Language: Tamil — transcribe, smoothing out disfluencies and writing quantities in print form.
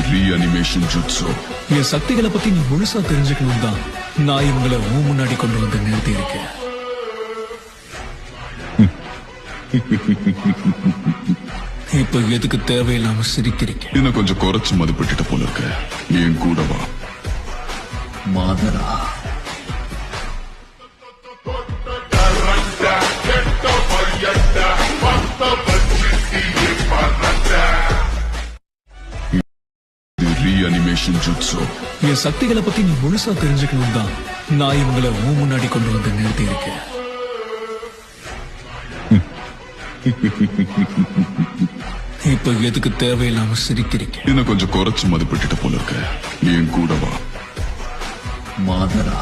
Reanimation jutsu. என் சக்திகளை பத்தி நீ முழுசா தெரிஞ்சுக்கணும் தான் நான் இவங்களை முன்னாடி கொண்டு வந்து நிறுத்தி இருக்கேன். இப்ப எதுக்கு தேவையில்லாம சிரிக்கிறீங்க? இன்னும் கொஞ்சம் குறைச்சு மதிப்பிட்டு போல இருக்க. என் கூட வா. மாதரா ரீஅனிமேஷன் ஜுட்ஸு. என் சக்திகளை பத்தி நீ முழுசா தெரிஞ்சுக்கணும் தான் நான் இவங்களை முன்னாடி கொண்டு வந்து நிறுத்தி இருக்கேன். இப்ப எதுக்கு தேவையில்லாம சிரிக்கிறீங்க? இன்னும் கொஞ்சம் குறைச்சு மதிப்பிட்டு போல இருக்க. என் கூட வா. மாதரா